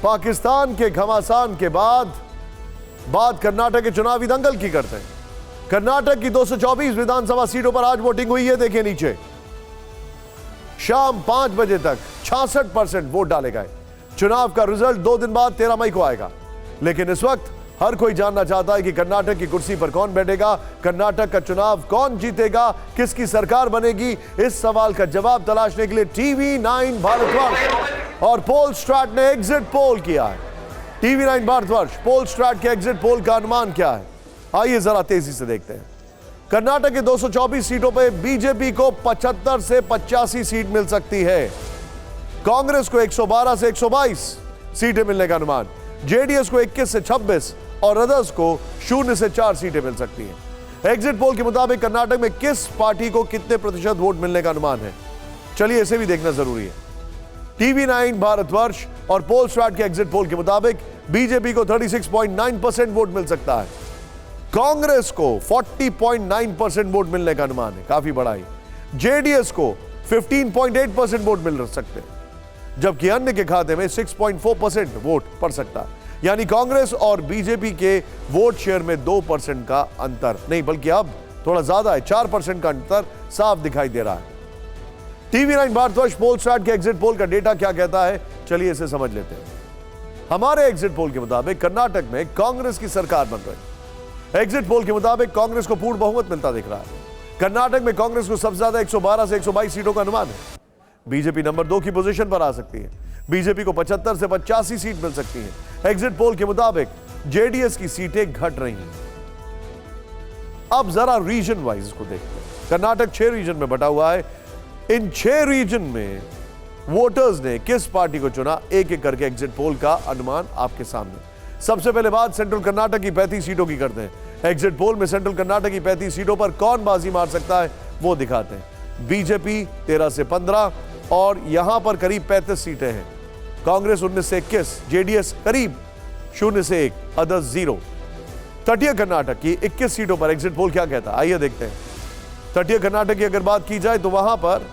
पाकिस्तान के घमासान के बाद बात कर्नाटक के चुनावी दंगल की करते हैं। कर्नाटक की 224 विधानसभा सीटों पर आज वोटिंग हुई है। देखिए नीचे, शाम 5 बजे तक 66% वोट डाले गए। चुनाव का रिजल्ट 2 दिन बाद 13 मई को आएगा। लेकिन इस वक्त हर कोई जानना चाहता है कि कर्नाटक की कुर्सी पर कौन बैठेगा, कर्नाटक का चुनाव कौन जीतेगा, किसकी सरकार बनेगी। इस सवाल का जवाब तलाशने के लिए टीवी 9 भारतवर्ष और पोलस्ट्रैट ने एग्जिट पोल किया है। टीवी 9 भारतवर्ष, पोलस्ट्रैट के एग्जिट पोल का अनुमान क्या है, आइए जरा तेजी से देखते हैं। कर्नाटक के 224 सीटों पर बीजेपी को 75 से 85 सीट मिल सकती है। कांग्रेस को 112 से 122 सीटें मिलने का अनुमान, जेडीएस को 21 से 26 और अदर्स को 0 से 4 सीटें मिल सकती हैं। एग्जिट पोल के मुताबिक कर्नाटक में किस पार्टी को कितने प्रतिशत वोट मिलने का अनुमान है, चलिए इसे भी देखना जरूरी है। टीवी 9 भारतवर्ष और पोलस्ट्रैट के एग्जिट पोल के मुताबिक बीजेपी को 36.9% वोट मिल सकता है। कांग्रेस को 40.9% वोट मिलने का अनुमान है, काफी बड़ा है। जेडीएस को 15.8% वोट मिल सकते हैं, जबकि अन्य के खाते में 6.4% वोट पड़ सकता है। यानी कांग्रेस और बीजेपी के वोट शेयर में 2% का अंतर नहीं, बल्कि अब थोड़ा ज्यादा है, 4% का अंतर साफ दिखाई दे रहा है। टीवी 9 भारतवर्ष पोलस्ट्रैट के एग्जिट पोल का डेटा क्या कहता है, चलिए इसे समझ लेते हैं। हमारे एग्जिट पोल के मुताबिक कर्नाटक में कांग्रेस की सरकार बन रही है। एग्जिट पोल के मुताबिक कांग्रेस को पूर्ण बहुमत मिलता दिख रहा है। कर्नाटक में कांग्रेस को सबसे ज्यादा 112 से 122 सीटों का अनुमान है। बीजेपी नंबर 2 की पोजीशन पर आ सकती है। बीजेपी को 75 से 85 सीट मिल सकती है। एग्जिट पोल के मुताबिक जेडीएस की सीटें घट रही हैं। अब जरा रीजन वाइज इसको देखते हैं। कर्नाटक 6 रीजन में बटा हुआ है। इन 6 रीजन में वोटर्स ने किस पार्टी को चुना, एक एक करके एग्जिट पोल का अनुमान आपके सामने। सबसे पहले बात सेंट्रल कर्नाटक की 35 सीटों की करते हैं। एग्जिट पोल में सेंट्रल कर्नाटक की 35 सीटों पर कौन बाजी मार सकता है वो दिखाते हैं। बीजेपी 13 से 15 और यहां पर करीब 35 सीटें हैं। कांग्रेस 19 से 21, जेडीएस करीब 0 से 1, अदर्स 0। तटीय कर्नाटक की 21 सीटों पर एग्जिट पोल क्या कहता है, आइए देखते हैं। तटीय कर्नाटक की अगर बात की जाए तो वहां पर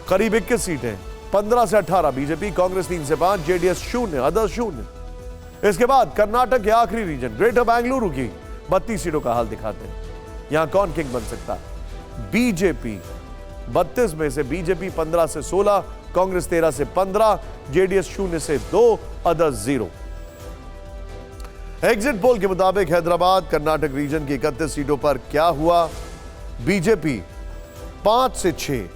करीब 21 सीटें, 15 से 18 बीजेपी, कांग्रेस 3 से 5, जेडीएस 0, अदर्स 0। इसके बाद कर्नाटक के आखिरी रीजन ग्रेटर बेंगलुरु की 32 सीटों का हाल दिखाते हैं। यहां कौन किंग बन सकता है, बीजेपी 32 में से बीजेपी 15 से 16, कांग्रेस 13 से 15, जेडीएस 0 से 2, अदर्स 0। एग्जिट पोल के मुताबिक हैदराबाद कर्नाटक रीजन की 31 सीटों पर क्या हुआ, बीजेपी 5 से 6,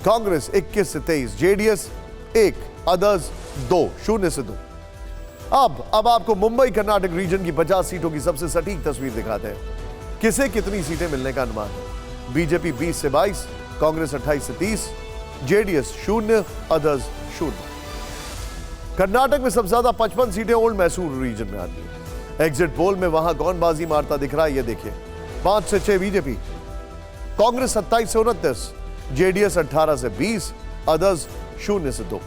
कांग्रेस 21 से 23, जेडीएस 1, अदर्स 2, 0 से 2। अब आपको मुंबई कर्नाटक रीजन की 50 सीटों की सबसे सटीक तस्वीर दिखाते हैं। किसे कितनी सीटें मिलने का अनुमान है। बीजेपी 20 से 22, कांग्रेस 28 से 30, जेडीएस 0, अदर्स 0। कर्नाटक में सबसे ज्यादा 55 सीटें ओल्ड मैसूर रीजन में आती है। एग्जिट पोल में वहां कौन बाजी मारता दिख रहा है, ये देखिए। 5 से 6 बीजेपी, कांग्रेस 27 से 29, जेडीएस 18 से 20, अदर्स 0 से 2।